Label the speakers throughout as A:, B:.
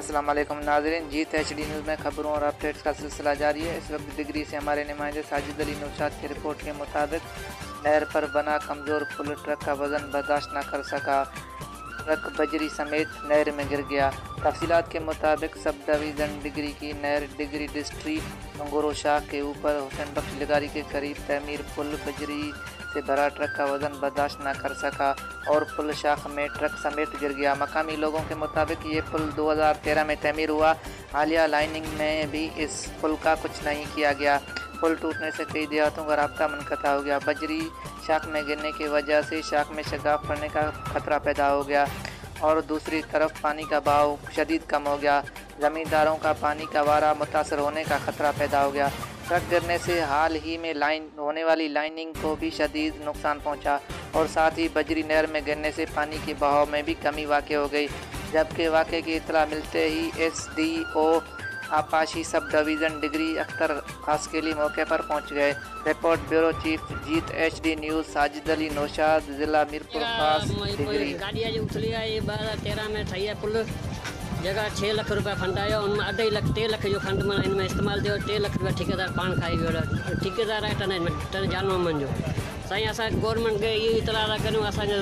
A: अस्सलाम वालेकुम नाज़रीन, जीत HD न्यूज़ में खबरों और अपडेट्स का सिलसिला जारी है। इस वक्त डिग्री से हमारे नुमाइंदे साजिद अली नौशाद की रिपोर्ट के मुताबिक नहर पर बना कमज़ोर पुल ट्रक का वज़न बर्दाश्त न कर सका। ट्रक बजरी समेत नहर में गिर गया। तफसीलात के मुताबिक सब डिवीज़न डिग्री की नहर डिग्री डिस्ट्रिक्ट अंगूरो शाख के ऊपर हुसैन बख्श लिगारी के करीब तमीर पुल बजरी से भरा ट्रक का वज़न बर्दाश्त न कर सका और पुल शाख में ट्रक समेत गिर गया। मकामी लोगों के मुताबिक ये पुल 2013 में तमीर हुआ। हालिया लाइनिंग में भी इस पुल का कुछ नहीं किया गया। पुल टूटने से कई देहातों का राब्ता मुनक़ता हो गया। बजरी शाख में गिरने की वजह से शाख में शगाफ पड़ने का खतरा पैदा हो गया और दूसरी तरफ पानी का बहाव शदीद कम हो गया। ज़मींदारों का पानी का वारा मुतासर होने का खतरा पैदा हो गया। ट्रक गिरने से हाल ही में होने वाली लाइनिंग को भी शदीद नुकसान पहुंचा और साथ ही बजरी नहर में गिरने से पानी के बहाव में भी कमी वाक़ हो गई। जबकि वाक़े की इत्तला मिलते ही SDO आपाशी sub division degree Akhtar आस्केली मौके पर पहुंच गए। रिपोर्ट ब्यूरो चीफ जीत HD न्यूज़ साजिद अली नौशाद ज़िला मीरपुर खास डिग्री।
B: गाड़ी अॼु उथली आहे। ये 2013 में ठही आहे पुल। जगह 6 लाख रुपया फंड आयो, उनमें 2.5 लाख 3 लाख जो फंड में इनमें इस्तेमालु थियो। 3 लाख रुपया ठेकेदार पाण खाई वियो। ठेकेदार आहे टन जानवर जो। साईं असां गवर्नमेंट खे इहो इतला था करियूं, असांजो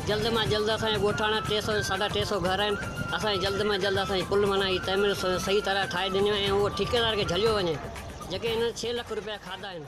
B: जल्द मां जल्द असांजे ॻोठाणा 300 350 घर आहिनि। असांजे जल्द मां जल्द असांजी पुल माना ही तमीर सही तरह ठाहे ॾिनियूं ऐं उहो ठेकेदार खे झलियो वञे जेके हिन 6 लाख रुपया खाधा आहिनि।